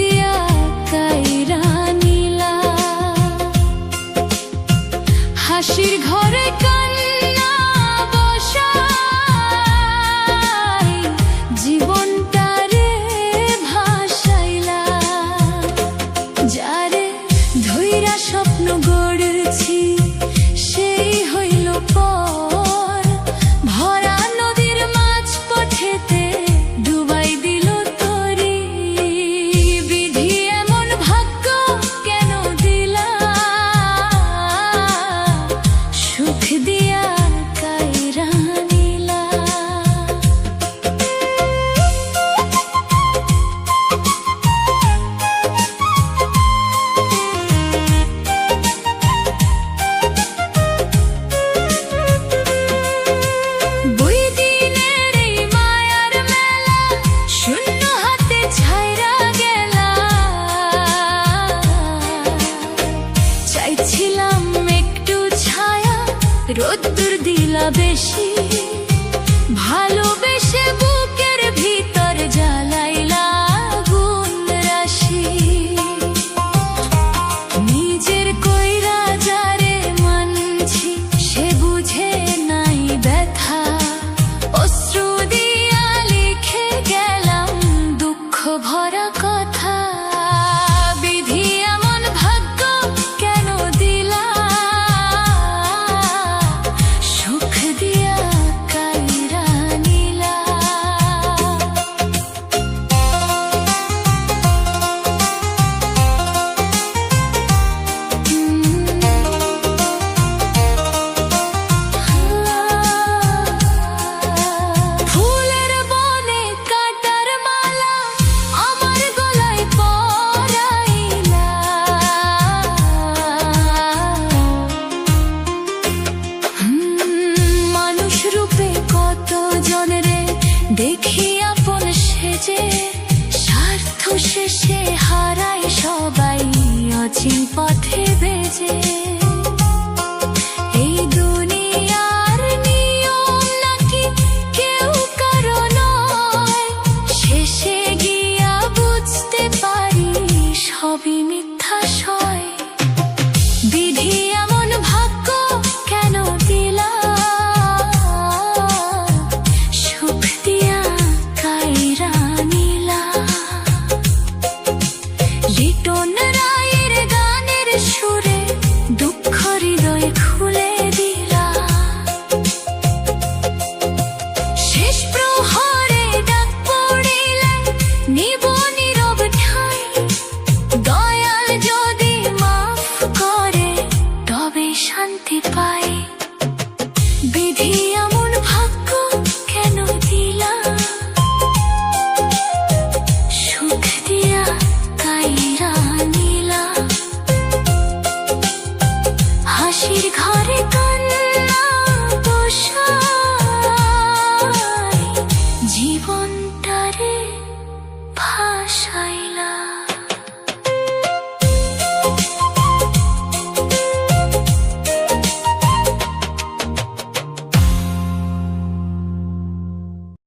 দিয়া কাইরা নিলা। হাসির ঘরে কান্না বসাই জীবনটারে ভাসাইলা। যারে ধইরা স্বপ্ন গড়েছি সেই হইল পর, ভরা নদীর মাছ পথেতে ডুবাই দিল তরি। বিধি এমন ভাগ্য কেন দিলা, সুখ দিয়া কাইরা নিলা। চাইছিলাম একটু ছায়া, রোদ্দুর দিলা বেশি, ভালোবেসে বুকের ভিতর জ্বালাইলা আগুন রাশি। নিজের কইরা যারে মানছি সে বুঝে নাই ব্যথা, অশ্রু দিয়া লিখে গেলাম দুঃখ ভরা কথা। বিধি এমন ভাগ্য কেন দিলা, সুখ দিয়া কাইরা নিলা। ফুলের বনে কাটার মালা আমার গলায় পরাইলা। মানুষ রূপে কত জনরে দেখি আপন সেজে, স্বার্থ শেষে হারায় সবাই অচিন পথে বেজে। এই দুনিয়ার নিয়ম নাকি কেউ কারো নয়, শেষে গিয়া বুঝতে পারি সবই মিথ্যা সয়। বিধি এমন ভাগ্য কেন দিলা, সুখ দিয়া কাইরা নিলা। লিটন রায়ের গানের সুরে দুঃখ হৃদয় খুলে দিলা। শেষ প্রহরে ডাক পড়িলে নিব নীরব ঠাই, দয়াল যদি মাফ করে তবে শান্তি পাই। বিধি এমন ভাগ্য কেন দিলা, সুখ দিয়া কাইরা নিলা। হাসির ঘরে কান্না বসাই জীবনটারে ভাসাইলা।